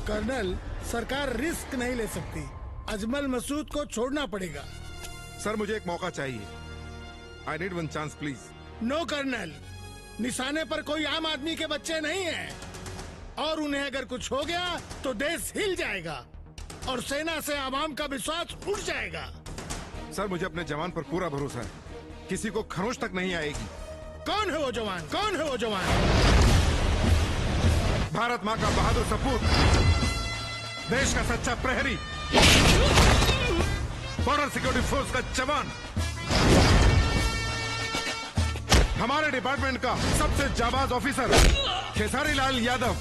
Colonel, सरकार risk नहीं ले सकती। अजमल मसूद को छोड़ना पड़ेगा। सर मुझे एक मौका चाहिए। I need one chance please. No colonel, निशाने पर कोई आम आदमी के बच्चे नहीं हैं और उन्हें अगर कुछ हो गया तो देश हिल जाएगा और सेना से आवाम का विश्वास उठ जाएगा। सर मुझे अपने जवान पर पूरा भरोसा है, किसी को खरोंच तक नहीं आएगी। कौन है वो जवान? कौन है वो जवान? भारत माँ का बहादुर सपूत, देश का सच्चा प्रहरी, बॉर्डर सिक्योरिटी फोर्स का जवान, हमारे डिपार्टमेंट का सबसे जाबाज ऑफिसर खेसारी लाल यादव।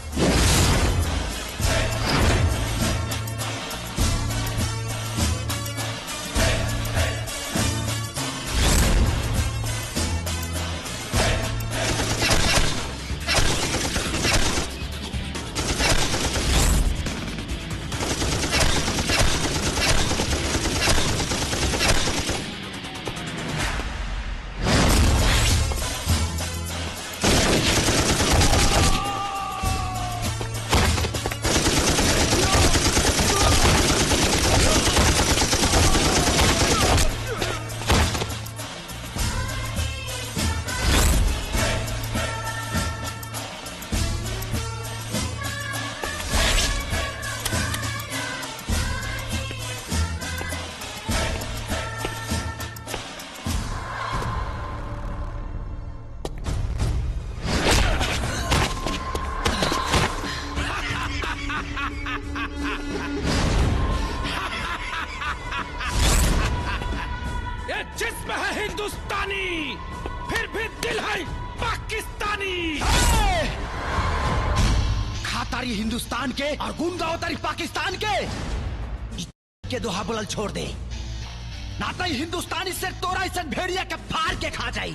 जिस्म है हिंदुस्तानी, फिर भी दिल है पाकिस्तानी। खातारी हिंदुस्तान के और गुंडावतारी पाकिस्तान के दोहा बुलल छोड़ दे, नाता ही हिंदुस्तानी से तोरा इसे भेड़िया के फाड़ के खा जाई।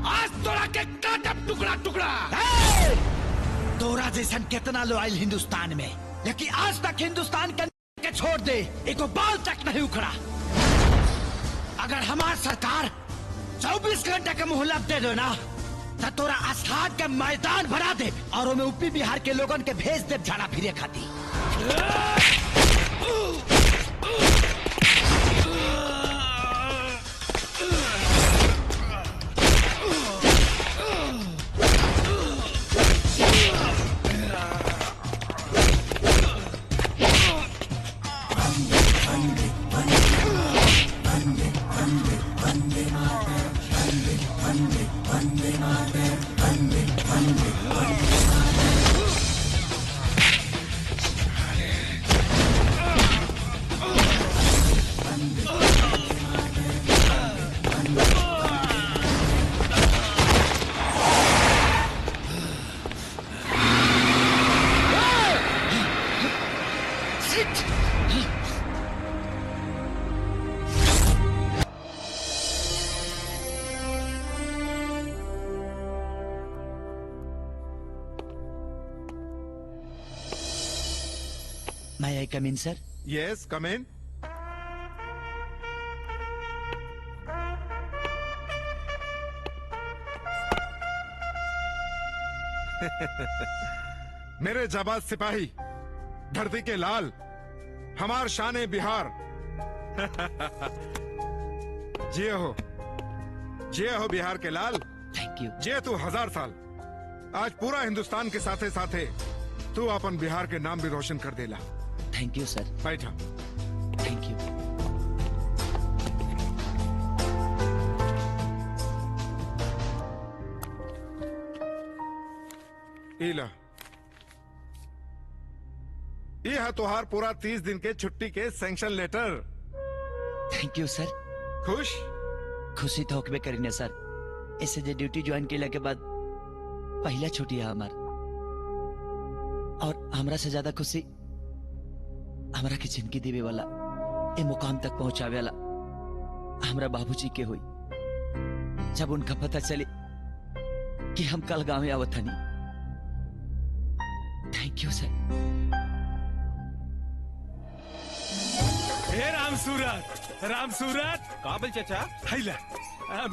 आज तोरा के काटब टुकड़ा टुकड़ा। तोरा जैसन कितना लो आयल हिंदुस्तान में, लेकिन आज तक हिंदुस्तान के छोड़ दे एको बाल तक नहीं उखड़ा। अगर हमार सरकार 24 घंटे का मोहलत दे दो ना, तो तोरा आस्थान के मैदान भरा दे और उनमें यूपी बिहार के लोगन के भेज दे झाड़ा फिरे खाती। May I come in, sir? Yes, come in. मेरे जाबाज सिपाही, धरती के लाल, हमार शान बिहार। जिये हो बिहार के लाल। Thank you. जिये तू 1000 साल। आज पूरा हिंदुस्तान के साथे साथे तू अपन बिहार के नाम भी रोशन कर देला। थैंक यू सर। बैठा। Thank you. इला, ये है तोहार पूरा 30 दिन के छुट्टी के सैंक्शन लेटर। थैंक यू सर। खुश? खुशी तो होकबे करीने सर। ऐसे जे ड्यूटी ज्वाइन केला के बाद पहला छुट्टी है हमार, और हमरा से ज्यादा खुशी हमरा की जिंदगी देवे वाला, ए मुकाम तक पहुंचावे वाला हमरा बाबूजी के हुई। जब उनका पता चले कि हम कल गांव में आवत हनी। थैंक यू सर। हे राम सूरत काबिल चाचा। हैला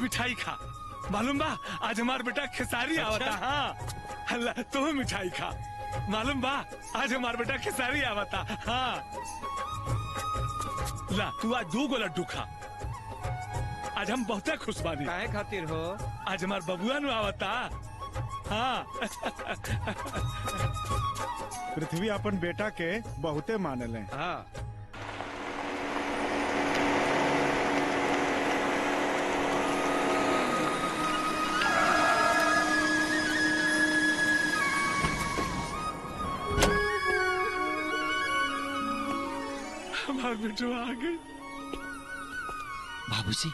मिठाई खा। मालूम बा आज हमार बेटा खेसारी आवता। हाँ हल्ला, तू मिठाई खा। मालूम बा आज हमार बेटा खेसारी आवा था। हाँ ला तू आज 2 गो लड्डू खा। आज हम बहुत खुश बानी। काहे खातिर हो? आज हमार बबुआ नु आवा था। हाँ पृथ्वी अपन बेटा के बहुते मानले। हाँ हमार बेटो आ गए। बाबूजी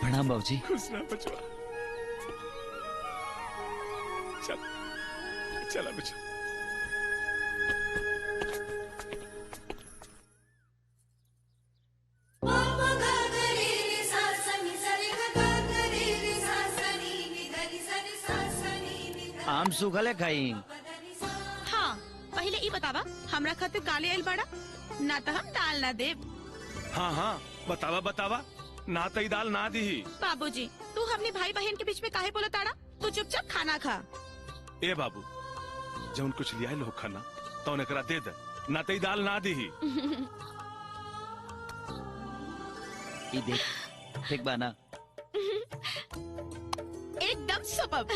प्रणाम बाबूजी। खुश रह बचवा। चल चला बच्चा। आम सूखले खाई। हाँ पहले ई बतावा हमरा खातिर काले आइल बड़ा ना तो हम दाल ना देब। हाँ हाँ बतावा बतावा ना तई दाल ना दी। बाबूजी तू हमने भाई बहन के बीच में काहे बोला ताड़ा? तू चुपचाप खाना खा। ए बाबू जौन कुछ लिया लो खाना तो एकरा दे दे ना तई दाल ना दी। ई देख ठीक बा ना? एकदम सुपर्ब।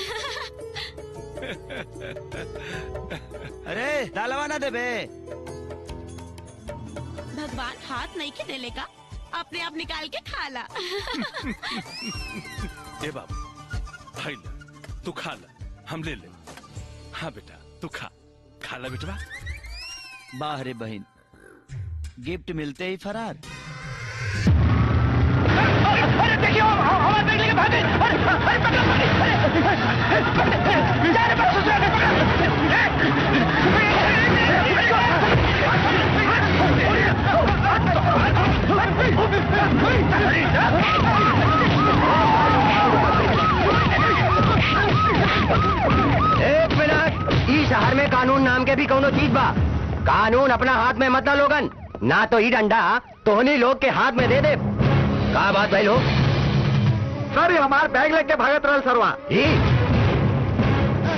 अरे दालवा ना देबे। भगवान हाथ नहीं के देले का अपने आप निकाल के खा ला। ए बाबू भाई ला तू खा ला हम ले ले। हाँ बेटा तू खा खा ला बेटवा। वाह रे बहन गिफ्ट मिलते ही फरार। अरे देखिए हमारे बैग लेके भागे। एक मिनट ई शहर में कानून नाम के भी कोनो चीज बा। कानून अपना हाथ में मत ना लोगन, ना तो ई डंडा तोहनी लोग के हाथ में दे दे। का बात भाई लोग? सर हमार बैग लेके भागत रहल सरवा।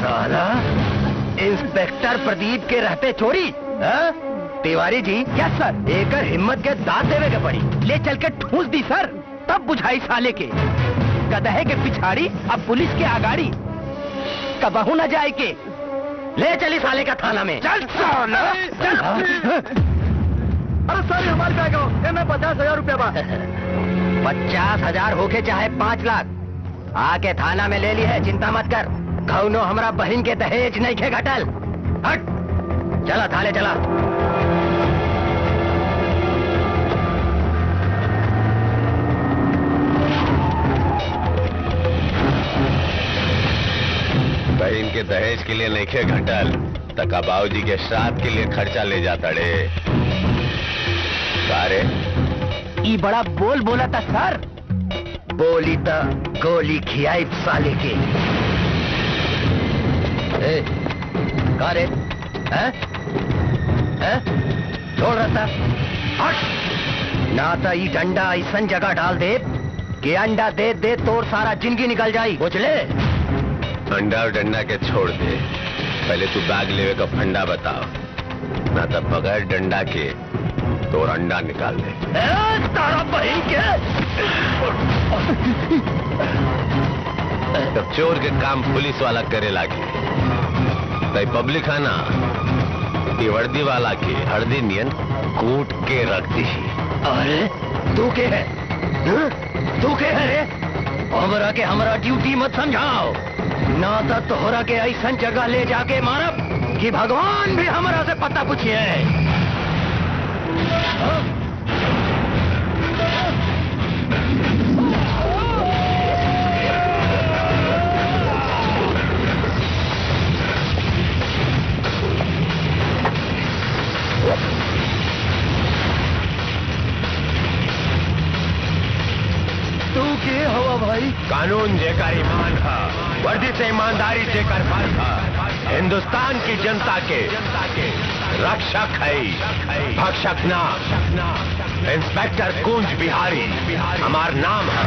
साला इंस्पेक्टर प्रदीप के रहते चोरी। हा? तिवारी जी यस सर। एकर हिम्मत के दांत देवे के पड़ी। ले चल के ठूस दी सर तब बुझाई साले के। गधे के पिछाड़ी अब पुलिस के आगाड़ी कबहू न जाए के। ले चली साले का थाना में। चल साला चल। अरे सर हमारे बैग हो मैं 50,000 रुपया बा। 50,000 होके चाहे 5 लाख आके थाना में ले ली है। चिंता मत कर कौनो हमरा बहन के दहेज नहीं खे घटल। हट चला थाने चला। बहन के दहेज के लिए नहीं खे घटल तका बाबूजी के श्राद्ध के लिए खर्चा ले जाता रे। सारे ई बड़ा बोल बोला था सर। बोली तो गोली खियाई साले के। का रे छोड़ रहा ना तो ई डंडा ऐसा जगह डाल दे कि अंडा दे दे तोर सारा जिंदगी निकल जाई। बुझ ले। अंडा और डंडा के छोड़ दे पहले तू बैग लेवे का फंडा बताओ ना तो बगैर डंडा के तोर अंडा निकाल दे। तारा बहन के तब चोर के काम पुलिस वाला करे लागी तई पब्लिक है ना ये वर्दी वाला के हरदी नियन कूट के रख दी। अरे तू के है? तू के है रे? हमरा के हमरा ड्यूटी मत समझाओ ना तो तोहरा के ऐसा जगह ले जाके मारब कि भगवान भी हमरा से पता पूछिए। तू के हवा भाई? कानून जेकर ईमान था वर्दी से ईमानदारी जेकर फर्ज था हिंदुस्तान की जनता के रक्षक है भक्षक ना। इंस्पेक्टर कुंज बिहारी हमार नाम है।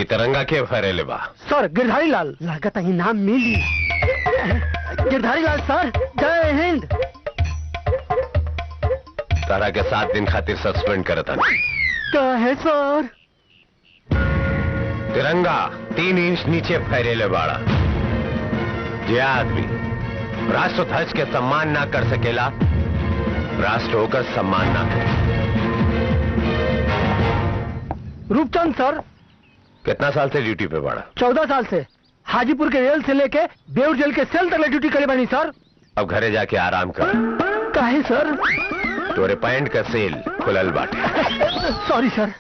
ये तिरंगा के फहरेले बा? सर गिरधारी लाल लागत ही नाम मिली। गिरधारी लाल सर, जय हिंद। तारा के 7 दिन खातिर सस्पेंड करता। क्या है सर? तिरंगा 3 इंच नीचे फहरेले बाड़ा। जे आदमी राष्ट्र ध्वज के सम्मान ना कर सकेला, राष्ट्र होकर सम्मान ना करे। रूपचंद सर। कितना साल से ड्यूटी पे बाड़ा? 14 साल से। हाजीपुर के रेल से लेके बेउर जेल के सेल तक ड्यूटी करे बनी सर। अब घरे जाके आराम कर। काहे सर? तोरे पैंट का सेल खुलल बाटे। सॉरी सर।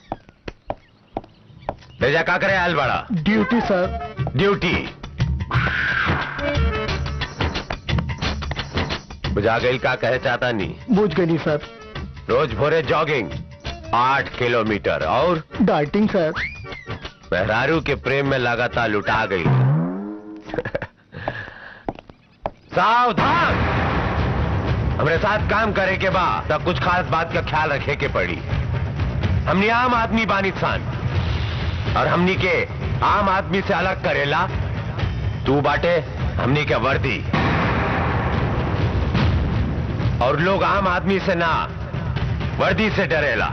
ले जा का करे आयल बाड़ा? ड्यूटी सर। ड्यूटी बुझा गई का कहे चाहता नहीं? बुझ गई सर। रोज भोरे जॉगिंग 8 किलोमीटर और डाइटिंग सर। मेहरारू के प्रेम में लगातार लुटा गई। सावधान, हमारे साथ काम करे के बाद तब कुछ खास बात का ख्याल रखे के पड़ी। हमने आम आदमी बानिसान और हमनी के आम आदमी से अलग करेला तू बाटे हमनी के वर्दी। और लोग आम आदमी से ना वर्दी से डरेला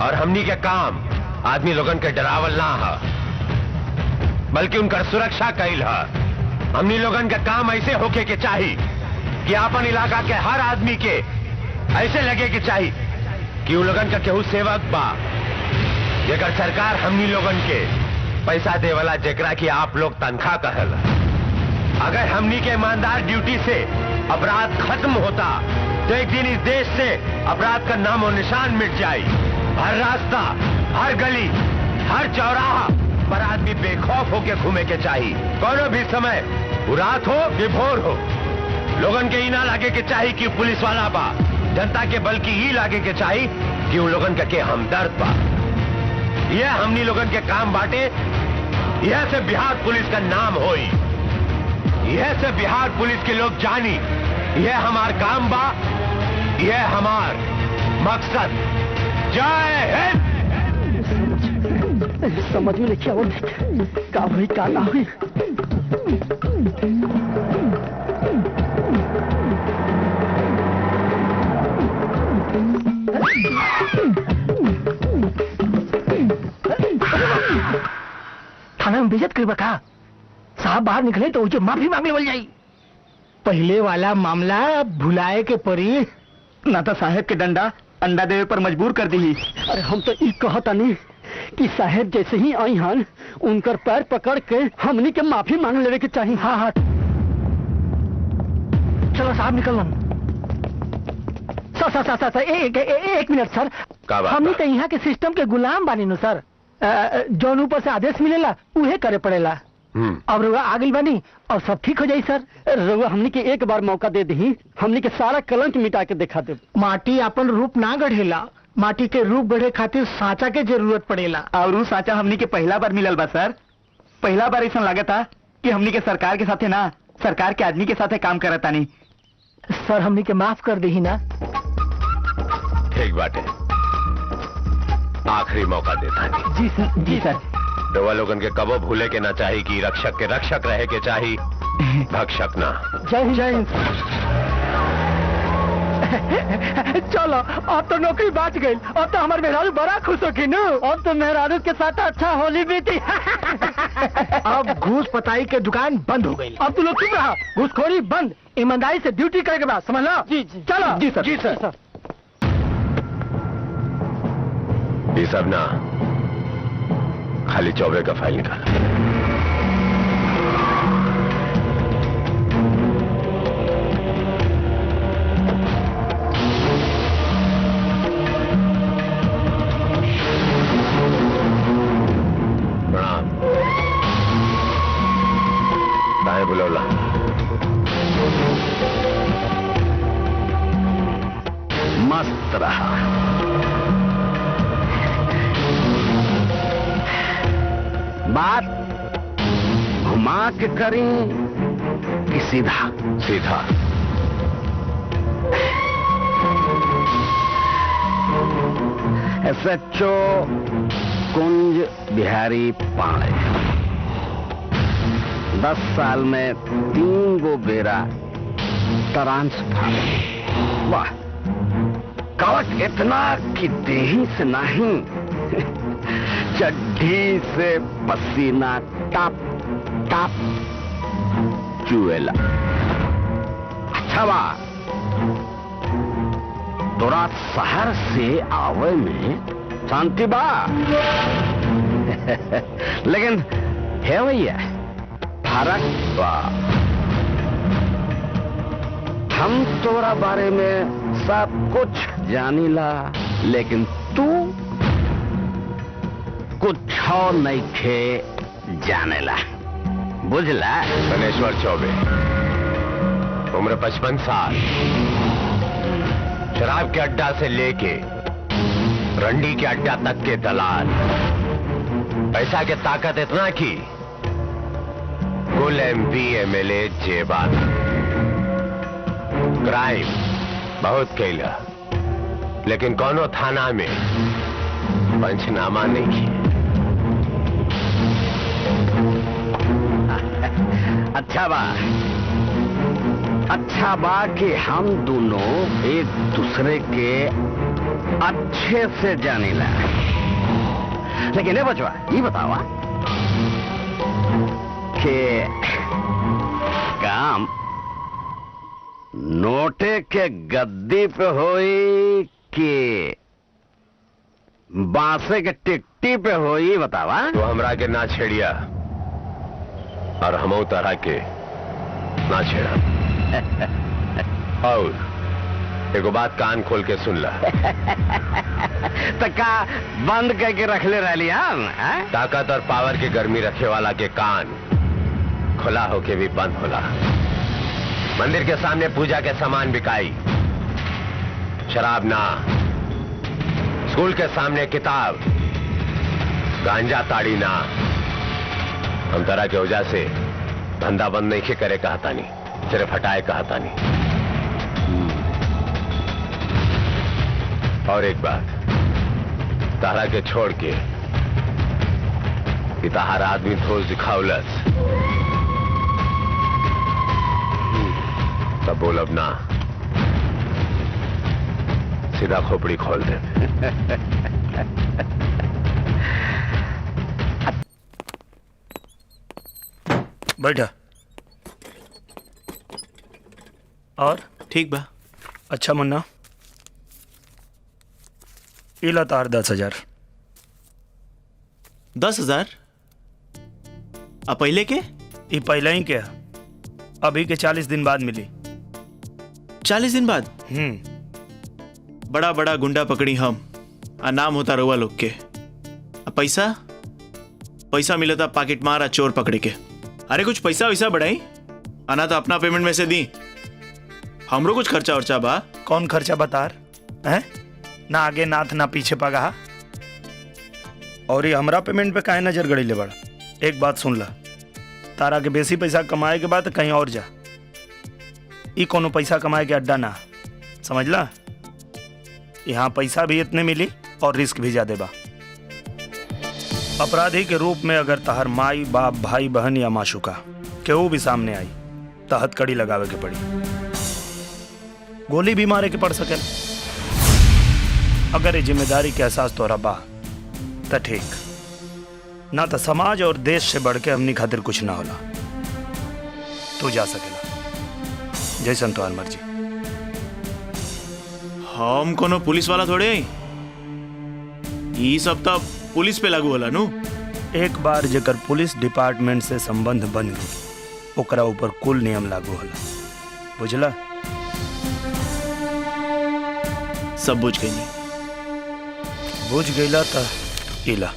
और हमनी के काम आदमी लोगन के डरावल ना है बल्कि उनका सुरक्षा कैल है। हमनी लोगन का काम ऐसे होके के चाहिए कि अपन इलाका के हर आदमी के ऐसे लगे के चाहिए कि उन लोगन का केहू सेवक बा जेकर सरकार हमनी लोगन के पैसा देवला, जेकरा की आप लोग तनख्वाह कहला। अगर हमनी के ईमानदार ड्यूटी से अपराध खत्म होता तो एक दिन इस देश से अपराध का नाम और निशान मिट जाए। हर रास्ता, हर गली, हर चौराहा पर आदमी बेखौफ होके घूमे के चाहिए। कोनो भी समय, वो रात हो कि भोर हो, लोगन के ही ना लागे के चाहिए कि पुलिस वाला बा, जनता के बल्कि ही लागे के चाहिए कि उन लोगन के हमदर्द बा। यह हमनी लोगन के काम बाटे। यह से बिहार पुलिस का नाम होई, यह से बिहार पुलिस के लोग जानी यह हमार काम बा, यह हमार मकसद। जय हिंद। समझ में लिखा और का हुई का ना हुई। थाना में बेइज्जत कर बका। साहब बाहर निकले तो उसे माफी मांगने वाली जाई। पहले वाला मामला भुलाए के परी ना तो साहेब के डंडा अंडा देवे पर मजबूर कर दी। अरे हम तो ई कहता नहीं कि साहेब जैसे ही आई हन उनकर पैर पकड़ के हमनी के माफी मांग लेवे के चाहिए। हाँ हाँ चलो साहब निकल। सर एक मिनट सर। हमनी तो यहाँ के सिस्टम के गुलाम बानी नो सर। जौन ऊपर से आदेश मिलेला उहे करे पड़ेला। अब रुआ आगे बनी और सब ठीक हो जाये सर। रुआ हमनी के एक बार मौका दे दी, हमनी के सारा कलंक मिटा के दिखा दे। माटी अपन रूप ना गढ़ेला, माटी के रूप गढ़े खातिर साचा के जरूरत पड़ेला। और वो साचा हमनी के पहला बार मिलल बा सर। पहला बार ऐसा लगा था कि हमनी के सरकार के साथे ना सरकार के आदमी के साथे काम करता नहीं। सर हमनी के माफ कर दी ना। ठीक बात है, आखिरी मौका देता नहीं। जी सर। जी सर। दवा लोगन के कबो भूले के ना चाहिए कि रक्षक के रक्षक रहे के चाहिए, भक्षक ना। जय हिंद। जय हिंद। चलो अब तो नौकरी बच गई। अब तो हमारे मेहरारू बड़ा खुश हो की। अब तो मेहरारू के साथ अच्छा होली बीती। अब घूस पताई के दुकान बंद हो गई। अब तो लोग चुप रहा, घूसखोरी बंद, ईमानदारी से ड्यूटी करे के बाद, समझ लो। जी जी चलो। जी सर। जी सर। ये सब ना खाली चौबे का फाइल निकाल। प्रणाम। काहे बुलौला? मस्त रहा। बात घुमा के करें कि सीधा? सीधा। SHO कुंज बिहारी पांडे। 10 साल में 3 गो बेरा ट्रांसफर। वाह, कवच इतना कि देही से नहीं चड्ढी से पसीना टप टप चुएला। अच्छा बा, तोरा शहर से आवे में शांति बा लेकिन है भैया फर्क बा। हम तोरा बारे में सब कुछ जानीला, लेकिन तू कुछ नहीं खे जानेला, बुझला? धनेश्वर चौबे, उम्र 55 साल, शराब के अड्डा से लेके रंडी के अड्डा तक के दलाल। पैसा के ताकत इतना की कुल MP MLA जेबान। क्राइम बहुत कैला, लेकिन कोनो थाना में पंचनामा नहीं किया। अच्छा बा कि हम दोनों एक दूसरे के अच्छे से जानीला। लेकिन ये बचवा, ये बतावा कि काम नोटे के गद्दी पे होई कि बांसे के टिकटी पे होई, बतावा। तो हमरा के ना छेड़िया और हमो तरह के ना छेड़ा। और एगो बात कान खोल के सुन ला। तो का बंद करके रख ले रही हम? ताकत और पावर की गर्मी रखे वाला के कान खुला होके भी बंद होला। मंदिर के सामने पूजा के सामान बिकाई, शराब ना। स्कूल के सामने किताब, गांजा ताड़ी ना। हम तरह के वजह से धंधा बंद नहीं करे कहता नहीं, सिर्फ हटाए कहता नहीं। और एक बात, तारा के छोड़ के कि तारा आदमी ठोस दिखावलस, तब बोल अब ना, सीधा खोपड़ी खोल दे। बैठा। और ठीक बा। अच्छा मुन्ना, इला तार 10,000। 10,000? अब पहले के? ये पहले ही क्या, अभी के 40 दिन बाद मिली। 40 दिन बाद? बड़ा बड़ा गुंडा पकड़ी हम, आ नाम होता रउआ लोग के। पैसा पैसा मिला था पाकिट मारा चोर पकड़े के। अरे कुछ पैसा वैसा बढ़ाई, आना तो अपना पेमेंट में से दी। हमरो कुछ खर्चा उर्चा बा। कौन खर्चा बता है? ना आगे नाथ ना पीछे पगा। और ये हमरा पेमेंट पे काहे नजर गड़ी ले बड़ा? एक बात सुन ला, तारा के बेसी पैसा कमाए के बाद कहीं और जा। ई कोनो पैसा कमाए के अड्डा ना, समझला? यहाँ पैसा भी इतने मिली और रिस्क भी ज्यादा बा। अपराधी के रूप में अगर तहर माई बाप भाई बहन या माशुका केहू भी सामने आई तो हथकड़ी लगावे के पड़ी, गोली भी मारे के पड़ सके। अगर ये जिम्मेदारी के एहसास तोरा बा तो ठीक, ना तो समाज और देश से बढ़ के हमनी खातिर कुछ ना होला। तू जा सकेला, जैसन तोहर मर्जी। हम कोनो पुलिस वाला थोड़े, ये सब तो पुलिस पे लागू होला नु। एक बार जेकर पुलिस डिपार्टमेंट से संबंध बन गई, ओकरा ऊपर कुल नियम लागू होला, बुझला? सब बुझ गई नहीं। बुझ गईला तो इला,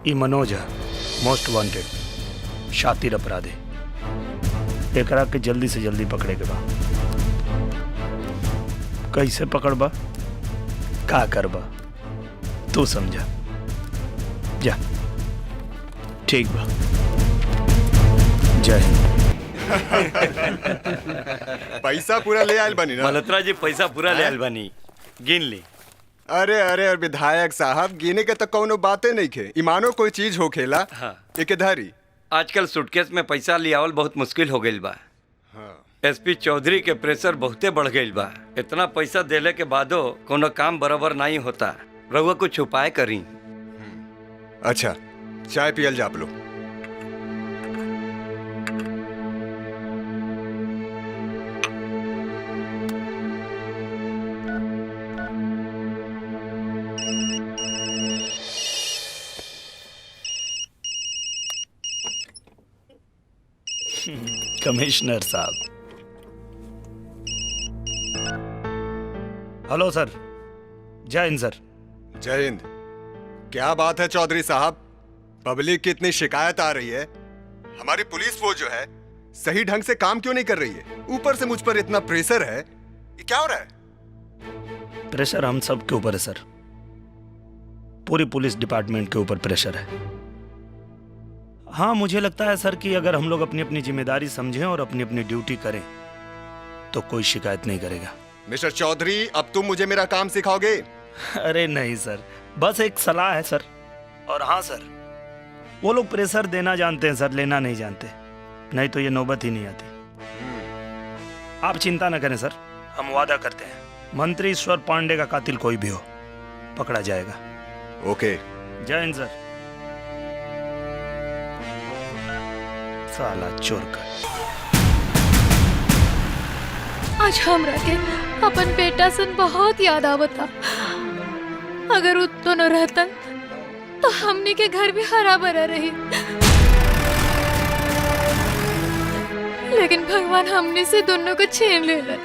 ई मनोज है, मोस्ट वांटेड, शातिर अपराधी। एकरा के जल्दी से जल्दी पकड़े के बा। कैसे पकड़बा, का करबा, तू समझा। जा। ठीक बा। जय हिंद। पैसा पूरा ले आयल बनी ना? मल्होत्रा जी पैसा पूरा ले आयल बनी, गिन ली। अरे अरे विधायक साहब गिने के तो कोनो बातें नहीं खे ईमानो कोई चीज हो खेला। हाँ। एक धारी आजकल सूटकेस में पैसा लियावल बहुत मुश्किल हो गईल बा। एसपी चौधरी के प्रेशर बहुते बढ़ गईल बा। इतना पैसा देले के बादो कोनो काम बराबर नहीं होता। रउआ कुछ उपाय करी। अच्छा चाय पियल जा आप लोग। कमिश्नर साहब। हेलो सर। जय हिंद सर। जय हिंद। क्या बात है चौधरी साहब, पब्लिक की इतनी शिकायत आ रही है, हमारी पुलिस वो जो है सही ढंग से काम क्यों नहीं कर रही है? ऊपर से मुझ पर इतना प्रेशर है, ये क्या हो रहा है? प्रेशर हम सब के ऊपर है सर, पूरी पुलिस डिपार्टमेंट के ऊपर प्रेशर है। हाँ मुझे लगता है सर कि अगर हम लोग अपनी अपनी जिम्मेदारी समझें और अपनी अपनी ड्यूटी करें तो कोई शिकायत नहीं करेगा। मिस्टर चौधरी अब तुम मुझे मेरा काम सिखाओगे? अरे नहीं सर, बस एक सलाह है सर। और हाँ सर, वो लोग प्रेशर देना जानते हैं सर, लेना नहीं जानते, नहीं तो ये नौबत ही नहीं आती। आप चिंता न करें सर, हम वादा करते हैं मंत्री ईश्वर पांडे का कातिल कोई भी हो पकड़ा जाएगा। ओके। जय हिंद सर। साला चोर का। आज हमरा के अपन बेटा सन बहुत याद आवता। अगर वो दोनों रहतन तो हमने के घर भी हरा भरा रही, लेकिन भगवान हमने से दोनों को छीन लेलन।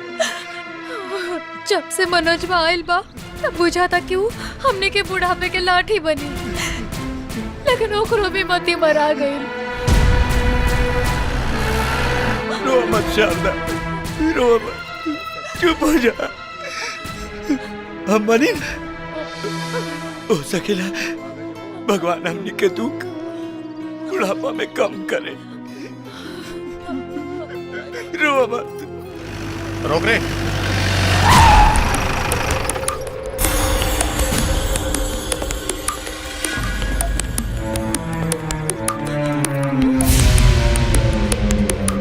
जब से मनोज आयल बा तब बुझा था कि वो हमने के बुढ़ापे के लाठी बनी, लेकिन ओकरो भी मती मरा गई। रो मत शारदा, रो मत, चुप हो जा। हम बनी हो सकेला भगवान हमनी के दुख बुढ़ापा में कम करे। रो मत। रोक रे।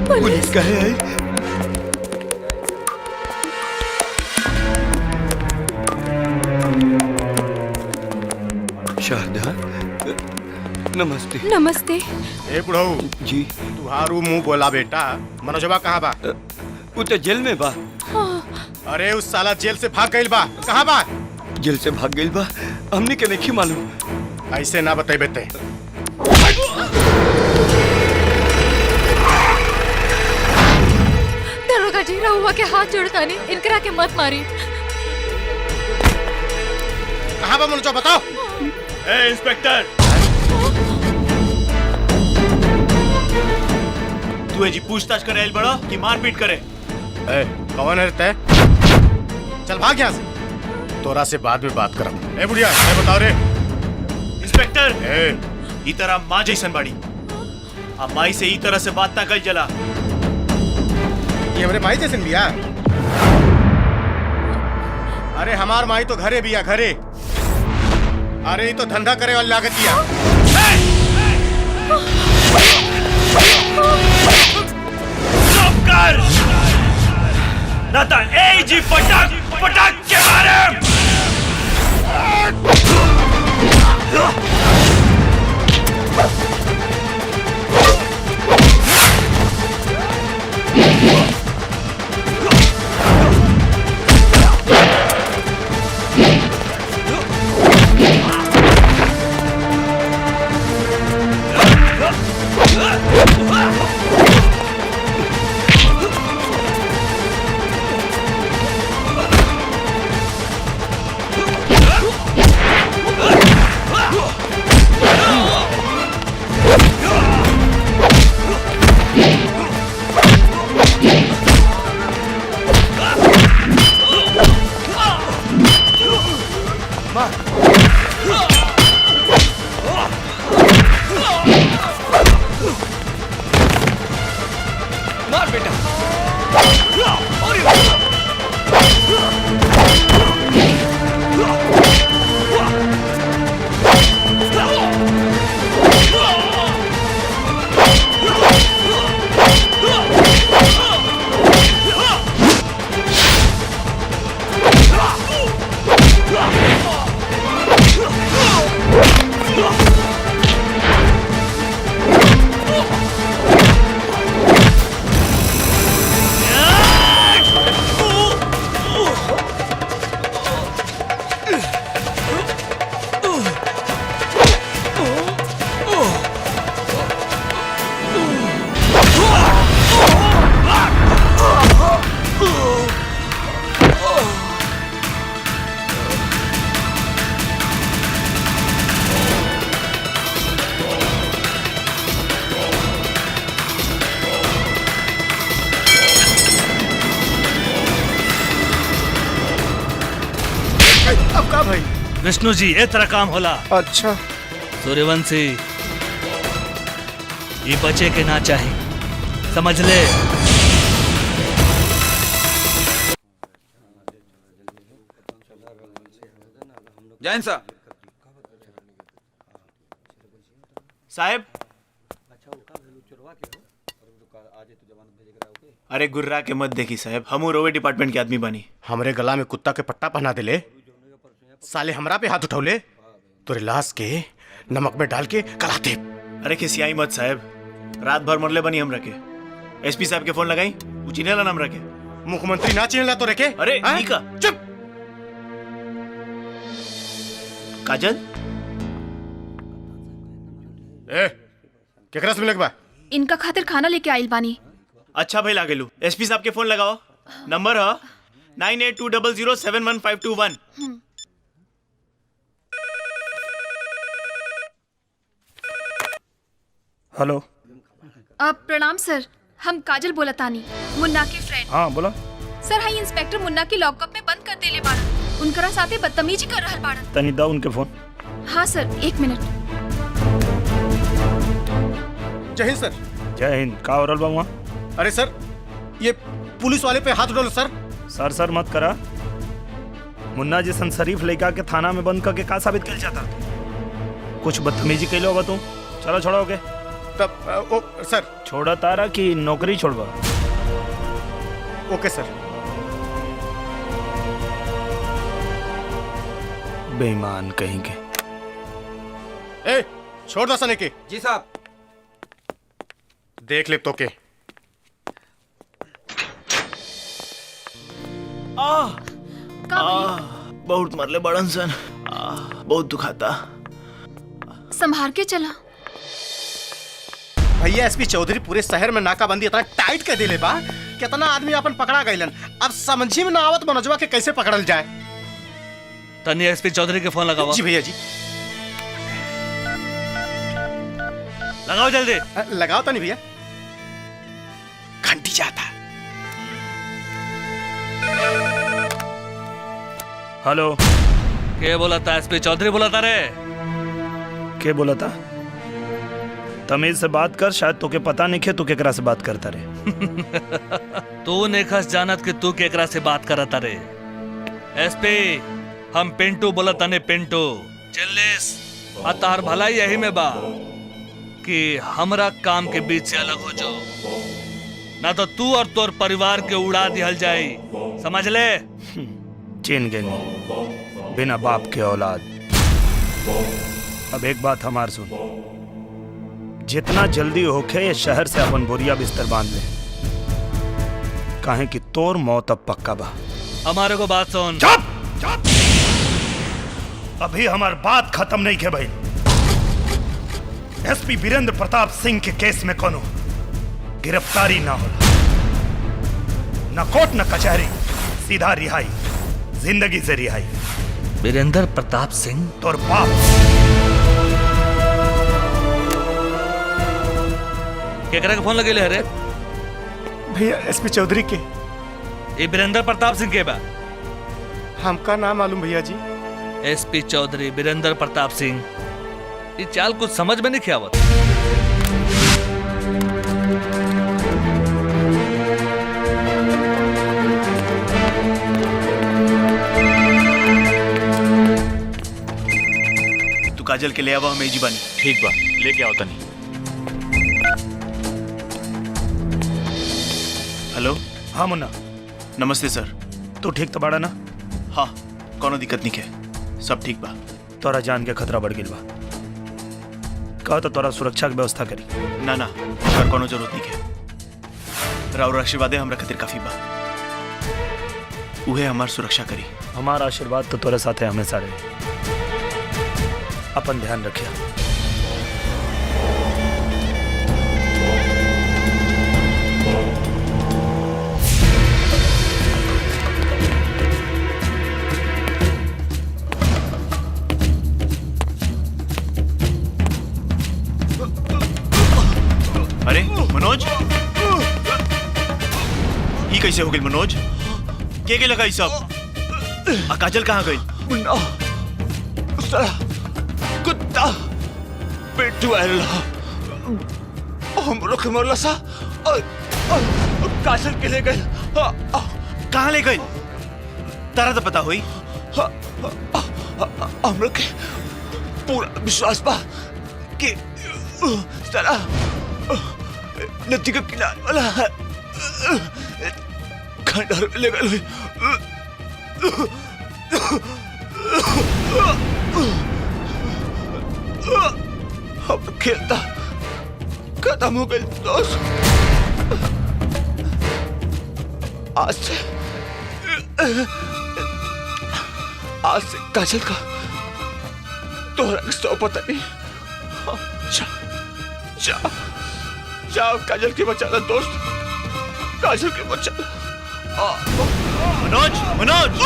पुलिस का है। शारदा नमस्ते। नमस्ते। ए बुढ़ऊ जी। तुहारू मुंह बोला बेटा, मनोजवा कहाँ बा? वो तो जेल में बा। हाँ। अरे उस साला जेल से भाग गईल बा, कहाँ बा? जेल से भाग गईल बा, हमने के नहीं मालूम। ऐसे ना बताइबे ते। दरोगा जी रहुआ के हाथ जोड़ता नहीं, इनकरा के मत मारी। कहाँ बा मनोजवा बताओ। ए इंस्पेक्टर, तू जी पूछताछ करे आइल बड़ा कि मारपीट करे? ए कौन है ते? चल भाग यहाँ से, तोरा से बाद में बात करब। ए बुढ़िया ए बताओ रे। इंस्पेक्टर, ई तरह माँ जैसन बाड़ी, अब माई से ई तरह से बात ना कल जला। ये हमरे माई जैसन बिया? अरे हमार माई तो घरे बिया, घरे। अरे ये तो धंधा करे वाली लागतिया। चुप कर, ना तो ए जी पटक पटक के मारे। विष्णु जी ए तरह काम होला। अच्छा सूर्यवंशी ये बचे के ना चाहे, समझ ले। जैन साहब। साहब अरे गुर्रा के मत देखी साहब, हम रोवे डिपार्टमेंट के आदमी बनी। हमरे गला में कुत्ता के पट्टा पहना देले, साले हमरा पे हाथ उठौले, तोरे लाश के नमक में डाल के कलाते। अरे खिसियाई मत साहब, रात भर मरले बनी हम रखे। एसपी साहब के फोन लगाई, वो चिनेला नाम रखे। मुख्यमंत्री ना चिनेला तो रखे। अरे नीका चुप। काजल ए केकरा से मिलक बा? इनका खातिर खाना लेके आइल बानी। अच्छा भाई लागेलू, एसपी साहब के फोन लगाओ। नंबर है 9820071521। हेलो। प्रणाम सर, हम काजल बोला तानी, मुन्ना की फ्रेंड। हाँ बोला। सर हाई इंस्पेक्टर मुन्ना के लॉकअप में बंद कर देले बाड़न, उनकरा साथे बदतमीजी कर रहल बाड़न। तनी दा उनके फोन। हाँ सर, 1 मिनट। जय हिंद सर। जय हिंद। का हो रहल बा वहाँ? अरे सर ये पुलिस वाले पे हाथ उठौले सर। सर मत करा। मुन्ना जैसन शरीफ लड़का के थाना में बंद करके का साबित कर चाहता? कुछ बदतमीजी कैलो होगा तू। चलो छोड़ो के तब ओ सर छोड़ा तारा कि नौकरी छोड़वा? ओके सर। बेईमान कहीं के। ए छोड़ दो सने के। जी साहब। देख ले तो के। बहुत मरले बड़न सन। बहुत दुखाता। संभाल के चला। भैया एसपी चौधरी पूरे शहर में नाकाबंदी इतना टाइट कर दिले बा, कितना आदमी अपन पकड़ा गइलन। अब समझी में ना आवत मनोजवा के कैसे पकड़ल जाए। तनी एसपी चौधरी के फोन लगाओ। जी भैया जी। लगाओ जल्दी। लगाओ तनी भैया। घंटी जाता। हेलो। के बोला था? एसपी चौधरी बोला था रे। के बोला था? तमीज से बात कर, शायद तोके पता नहीं है तू केकरा से बात करता रे। तू नेखस जानत कि तू केकरा से बात करता रे। एसपी हम पिंटू बोला तने। पिंटू चिल्लिस तार भलाई यही में बा कि हमरा काम के बीच से अलग हो जाओ, ना तो तू और तोर परिवार के उड़ा दिहल जाई, समझ ले। चीन गए बिना बाप के औलाद। अब एक बात हमार सुन, जितना जल्दी होके ये शहर से अपन बोरिया बिस्तर बांध ले, काहे कि तोर मौत अब पक्का बा। हमारे को बात सुन। चुप चुप। अभी हमार बात खत्म नहीं के भाई। एसपी वीरेंद्र प्रताप सिंह के केस में कोनो गिरफ्तारी ना हो, न कोर्ट न कचहरी, सीधा रिहाई, जिंदगी से रिहाई। वीरेंद्र प्रताप सिंह तोर बाप। केकरा के फोन लगे ले रे? भैया एसपी चौधरी के। ये वीरेंद्र प्रताप सिंह के बा? हमका नाम मालूम भैया जी। एसपी चौधरी वीरेंद्र प्रताप सिंह, ये चाल कुछ समझ में नहीं खियावत। तू काजल के ले आवा, हम एजी बानी। ठीक बा, लेके आओ तनी। हेलो। हाँ मुन्ना। नमस्ते सर। तू ठीक तो बाड़ा ना? हाँ कोनो दिक्कत नहीं है, सब ठीक बा। तोरा जान के खतरा बढ़ गिल बा। कहा तो तोरा सुरक्षा की व्यवस्था करी। ना ना अगर कोनो जरूरत नहीं है। राउर आशीर्वाद हमरा खातिर काफी बा, उहे हमार सुरक्षा करी। हमारा आशीर्वाद तो तोरे साथे हमेशा रहे। अपन ध्यान रखिया। अरे मनोज, ये कैसे हो गई मनोज? के लगा सब? काजल कहाँ गई? कुत्ता पेटू आयल हम लोग के मरला सा काजल के ले गए कहाँ ले गई तारा तो पता हुई हम लोग के पूरा विश्वास बा कि सारा नदी के किनारे वाला खंडहर में ले गए अब खेलता खत्म हो गई दोस्त आज से काजल का तोहरा सौ पता नहीं जाओ काजल की बचाना दोस्त काजल की बचाना मनोज मनोज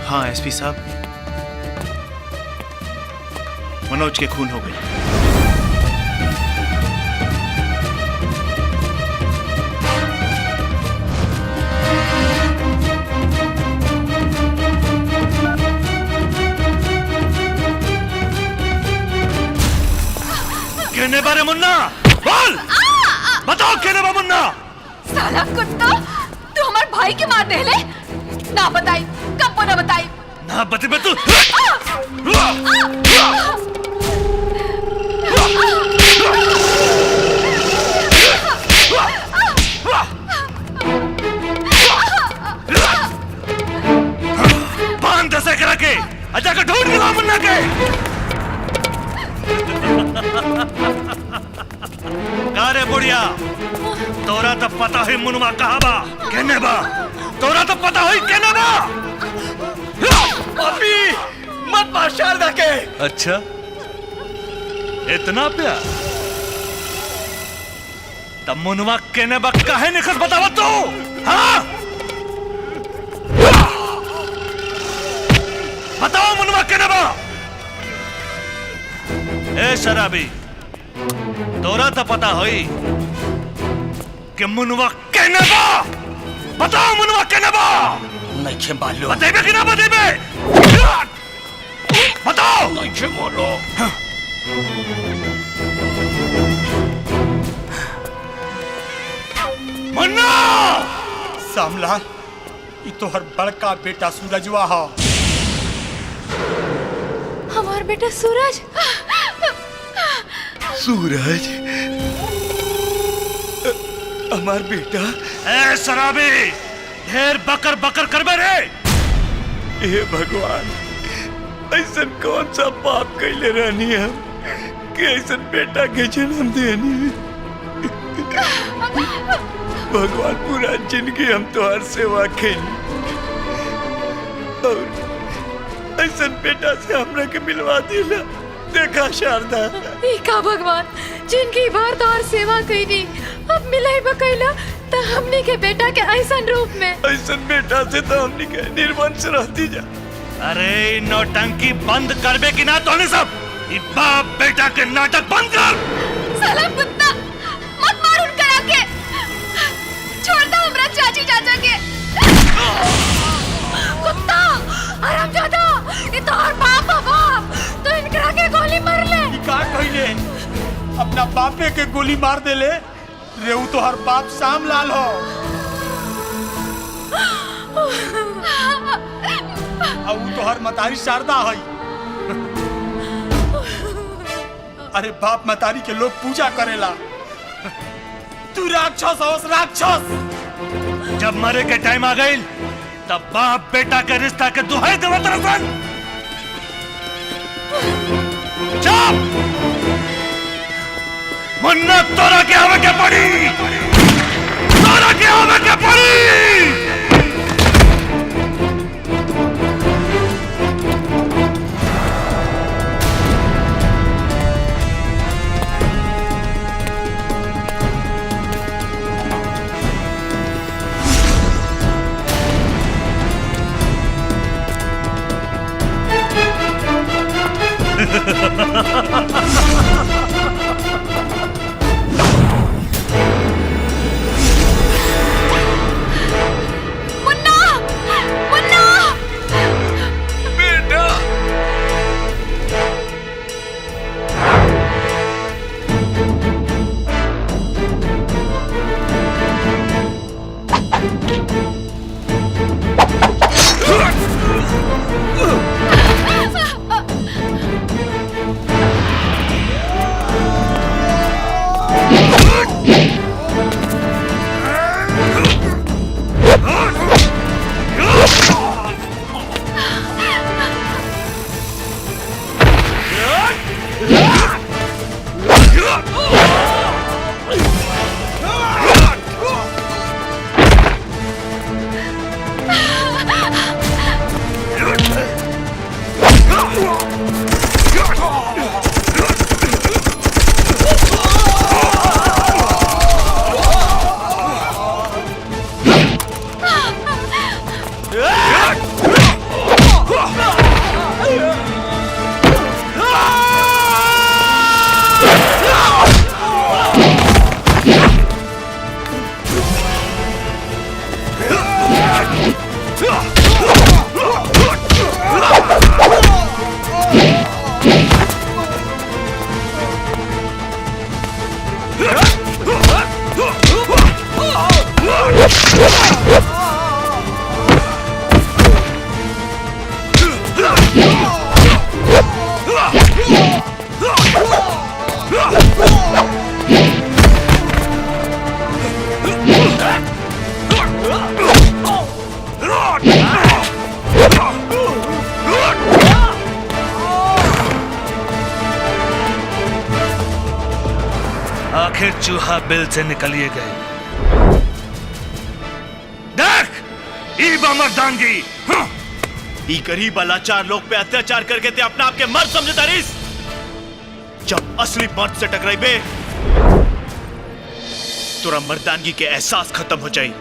हाँ एसपी साहब मनोज के खून हो गई कहने बारे मुन्ना बोल बताओ कहने बा मुन्ना साला कुत्ता तू हमारे भाई के मार दे ले ना बताई कब ना बताई ना बते तू बांध दसे करा के अजा का ढूंढ के मुन्ना के कारे बुढ़िया तोरा तो पता है मुनवा कहाँ बा कहने बा तोरा तो पता है कहने बा अभी मत मार शारदा के अच्छा इतना प्यार तब मुनवा कहने बा काहे निखस बतावा तू हाँ बताओ मुनवा कहने बा ए शराबी तोरा तो पता होई कि मुनवा कहने बा बताओ मुनवा कहने बा नहीं मालूम बतेबे कि ना बतेबे बताओ नहीं मालूम मुन्ना सामलाल ये तो हर बड़का बेटा सूरजवा हा हमार बेटा सूरज सूरज हमार बेटा ए शराबी ढेर बकर बकर करबे रे हे भगवान ऐसा कौन सा पाप कैले रहनी हम कि ऐसा बेटा के जन्म देनी भगवान पूरा जिंदगी हम तोहर सेवा खेली और ऐसा बेटा से हमरा के मिलवा दिला देखा शारदा का भगवान जिनकी बार तो और सेवा कईनी अब मिलाई बकैला तो हमने के बेटा के ऐसा रूप में ऐसा बेटा से तो हमने के निर्वंश रहती जा अरे नौटंकी बंद करबे कि ना तोने सब ये बाप बेटा के नाटक बंद कर साला कुत्ता मत मार उन करा के छोड़ दो हमरा चाची चाचा के कुत्ता हरामजादा ये तो और बाप बाप तो इनकरा के गोली मार ले का कहिले अपना बापे के गोली मार दे ले रेऊ तो हर बाप सामलाल हो अब तो हर मतारी शारदा है अरे बाप मतारी के लोग पूजा करेला तू राक्षस होस राक्षस जब मरे के टाइम आ गई तब बाप बेटा के रिश्ता के दुहाई देवत रसन चुप मुन्ना तोरा के आवे के पड़ी तोरा के आवे के पड़ी आखिर चूहा बिल से निकलिए गए। देख ई मर्दानगी। ई गरीब लाचार लोग पे अत्याचार करके ते अपने आप के मर्द समझता रहीस। जब असली मर्द से टकराइबे तोरा मर्दानगी के एहसास खत्म हो जाई।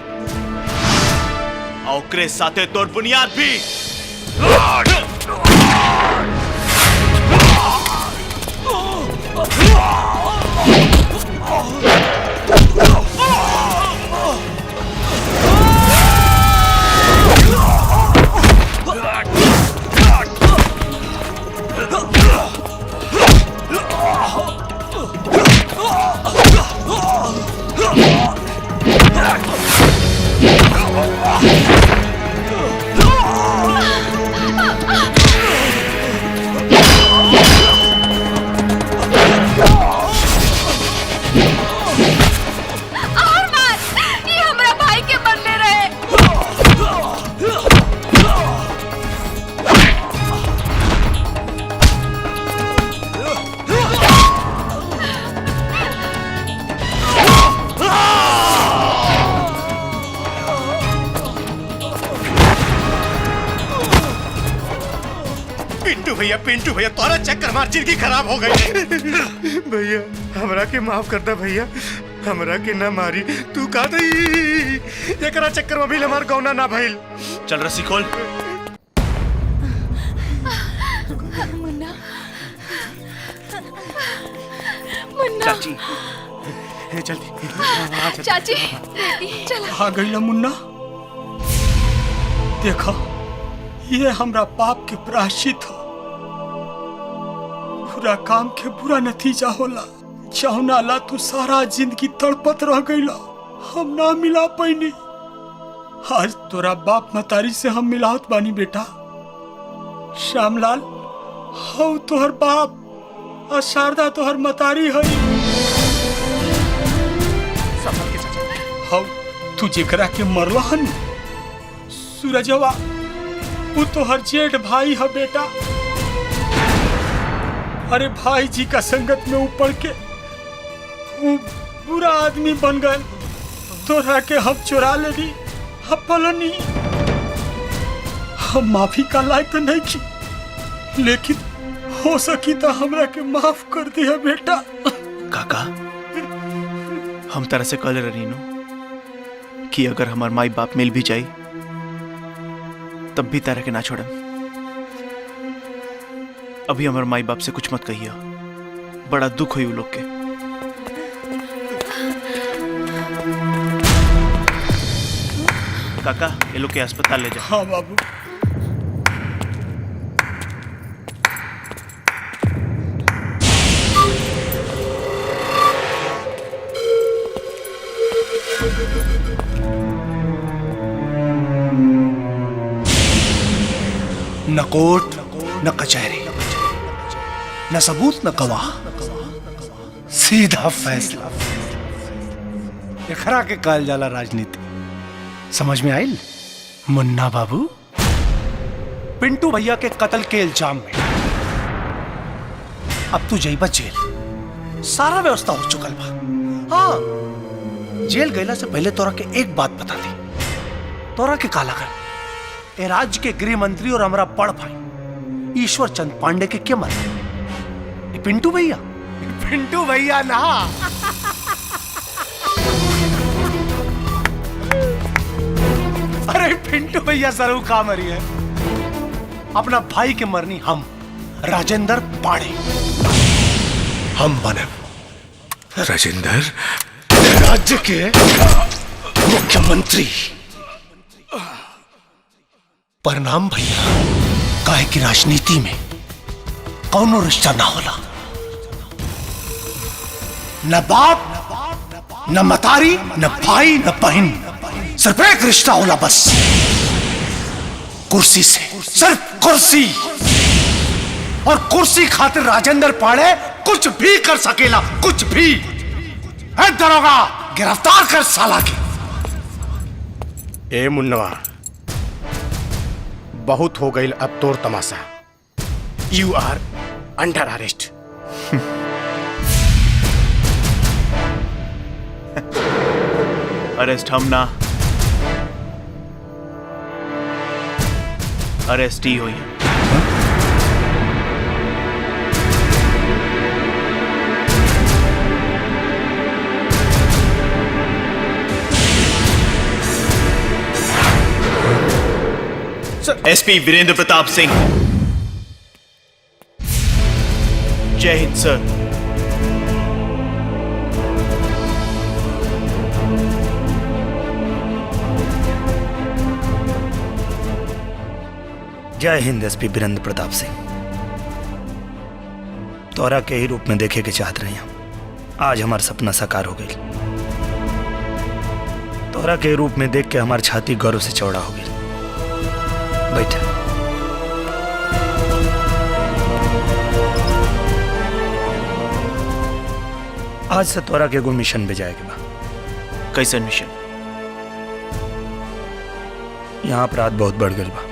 औकरे साथे तोर बुनियाद भी। पिंटू भैया तोरा चक्कर मार जिंदगी खराब हो गई। भैया हमरा के माफ कर दे भैया, हमरा के ना मारी। तू का एकरा चक्कर में भी हमार गौना ना भइल। चल रस्सी खोल। मुन्ना मुन्ना चाची जल्दी चाची चला। आ गई मुन्ना, देखो ये हमरा पाप के प्रायश्चित हो। बुरा काम के बुरा नतीजा होला। जौना ला तू सारा जिंदगी तड़पत रह गईला, हम ना मिला पैनी। आज तोरा बाप मतारी से हम मिलावत बानी बेटा। श्यामलाल हौ तोहर बाप और शारदा तोहर मतारी है। हौ तू जेकरा के मरला हन सूरजवा, वो तोहर जेठ भाई है बेटा। अरे भाई जी का संगत में ऊपर के वो बुरा आदमी बन गए। तोरा के हम चुरा लेनी, हम पलनी। हम माफी का लायक तो नहीं की, लेकिन हो सकी तो हमरा के माफ कर दिया बेटा। काका हम तरह से कल रहीनो कि अगर हमार माई बाप मिल भी जाए तब भी तरह के ना छोड़म। अभी हमारे माई बाप से कुछ मत कहिए, बड़ा दुख हुई वो लोग के। काका ये लोग के अस्पताल ले जा। हाँ बाबू। न कोर्ट न कचहरी, न सबूत न गवाह, सीधा फैसला। एकरा के कहल जाला राजनीति। समझ में आइल मुन्ना बाबू? पिंटू भैया के कत्ल के इल्जाम में अब तू जइबा जेल। सारा व्यवस्था हो चुकल बा। हाँ, जेल गईला से पहले तोरा के एक बात बता दी। तोरा के का लगल ए राज्य के गृह मंत्री और हमारा बड़ भाई ईश्वर चंद पांडे के क्या मत? पिंटू भैया? पिंटू भैया ना, अरे पिंटू भैया सरू का मरी है। अपना भाई के मरनी हम राजेंद्र पाड़े हम बने राजेंद्र राज्य के मुख्यमंत्री। प्रणाम भैया। काहे की राजनीति में कौनो रिश्ता ना होला, न बाप न मतारी न भाई न बहन, सिर्फ एक रिश्ता होला बस, कुर्सी से, सिर्फ कुर्सी। और कुर्सी खातिर राजेंद्र पाड़े कुछ भी कर सकेला, कुछ भी। है दरोगा, गिरफ्तार कर साला के। ए मुन्नवा, बहुत हो गई अब तोर तमाशा। You are under arrest. Arrest हम ना, अरेस्ट ही हुई। एसपी वीरेंद्र प्रताप सिंह। जय हिंद सर। जय हिंद एसपी वीरेंद्र प्रताप सिंह। तोरा के ही रूप में देखे के चाहत रही हम। आज हमार सपना साकार हो गई। तोरा के रूप में देख के हमार छाती गौरव से चौड़ा हो गई। बैठा। आज से तोरा के एगो मिशन पे जाएगा बा। कैसन मिशन? यहाँ अपराध बहुत बढ़ गई बा।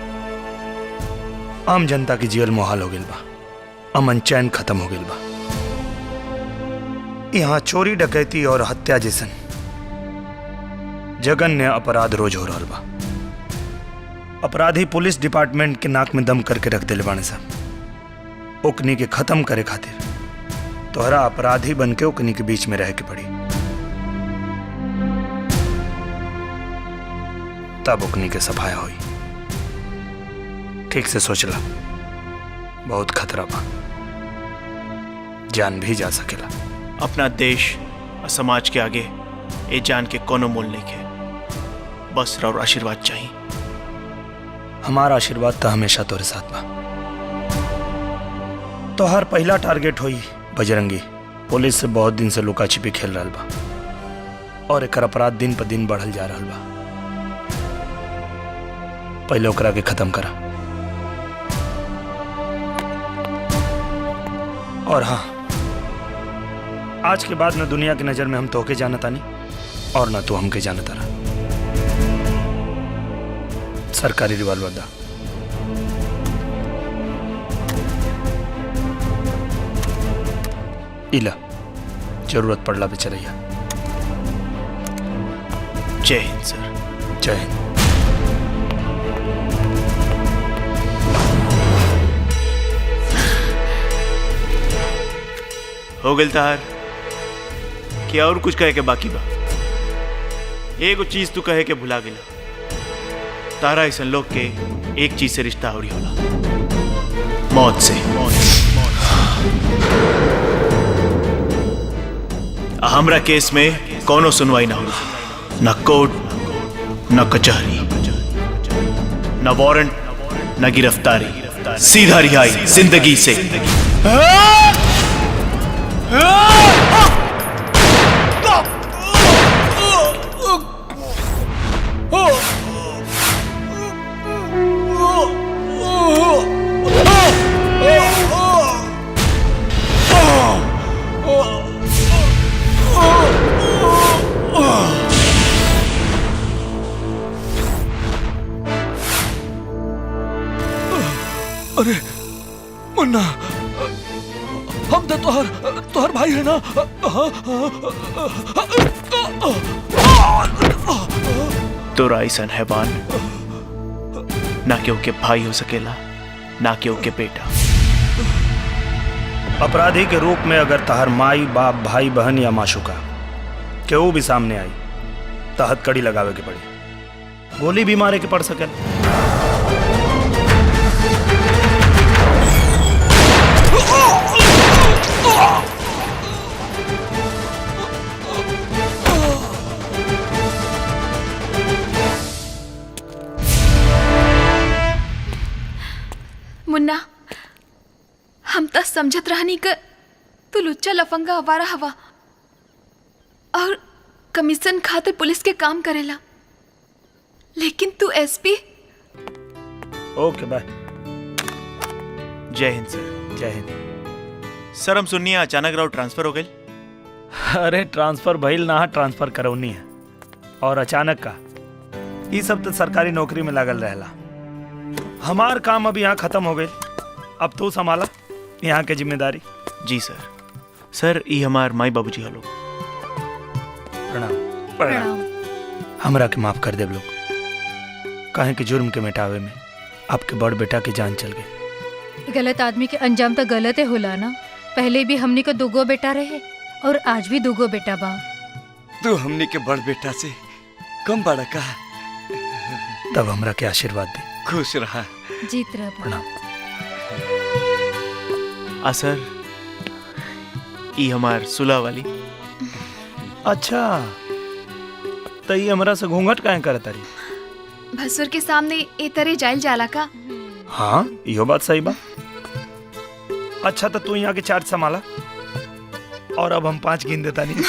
आम जनता की जीवन मुहाल हो गई बा। अमन चैन खत्म हो गई बा। यहाँ चोरी डकैती और हत्या जैसन जघन्य अपराध रोज हो रहा बा। अपराधी पुलिस डिपार्टमेंट के नाक में दम करके रख दिले बाने साहब। ओकनी के खत्म करे खातिर तोहरा अपराधी बन के ओकनी के बीच में रह के पड़ी, तब ओकनी के सफाया हुई। ठीक से सोचला, बहुत खतरा बा, जान भी जा सकेला। अपना देश और समाज के आगे ये जान के कोनो मोल नहीं के। बस और आशीर्वाद चाहिए। हमारा आशीर्वाद तो हमेशा तोरे साथ बा। तोहर पहला टारगेट हुई बजरंगी। पुलिस से बहुत दिन से लुका छिपी खेल रहा बा और एक अपराध दिन पर दिन बढ़ल जा रहा बा। पहले ओकरा के खत्म करा। और हाँ, आज के बाद न दुनिया की नजर में हम तोके जानता नहीं और न तू हमके जानता रहा। सरकारी रिवॉल्वर दा। इला, जरूरत पड़ला पे चलैया। जय हिंद सर। जय हिंद। हो गई तार कि और कुछ कहे के बाकी बा? एगो चीज तू कहे के भुला गेला। तारा ऐसा लोग के एक चीज से रिश्ता हो रही होला, मौत से। हमरा केस में कोनो सुनवाई ना होला, न कोर्ट न कचहरी, न वारंट न गिरफ्तारी, सीधा रिहाई जिंदगी से। अरे मुन्ना, हम तो तोहर भाई है ना। तोरा ऐसन हैवान ना केहू के भाई हो सकेला, ना केहू के बेटा। अपराधी के रूप में अगर तहर माई बाप भाई बहन या माशुका केहू भी सामने आई तो हथकड़ी लगावे के पड़ी, गोली भी मारे के पड़ सके। मुन्ना, हम तो समझत रहनी कि तू लुच्चा लफंगा आवारा हवा और कमीशन खातिर पुलिस के काम करेला, लेकिन तू एसपी। Okay by. जय हिंद सर। जय हिंद। सर हम सुनिए अचानक राव ट्रांसफर हो गई। अरे ट्रांसफर भइल ना, ट्रांसफर करौनी है। और अचानक का ये सब तो सरकारी नौकरी में लागल रहेला। हमार काम अब यहाँ खत्म हो गए, अब तू संभाला यहाँ के जिम्मेदारी। जी सर। सर ये हमार माई बाबूजी हलो। प्रणाम। हमरा के माफ कर देव लोग, काहे के जुर्म के मिटावे में आपके बड़ बेटा की जान चल गई। गलत आदमी के अंजाम तो गलत होला ना। पहले भी हमनी को दुगो बेटा रहे और आज भी दुगो बेटा बा। तू हमनी के बड़ बेटा से कम बड़ा का। तब हमरा के आशीर्वाद दे। खुश रहा। जीत रहा। प्रणाम। सर ये हमार सुलह वाली। अच्छा तो ये हमरा से घूंघट काहे करत रही? भसुर के सामने ए तरह जाइल जाला का? हाँ यो बात सही बा। अच्छा तो तू यहाँ के 4 संभाला और अब हम 5 गिन देता नहीं।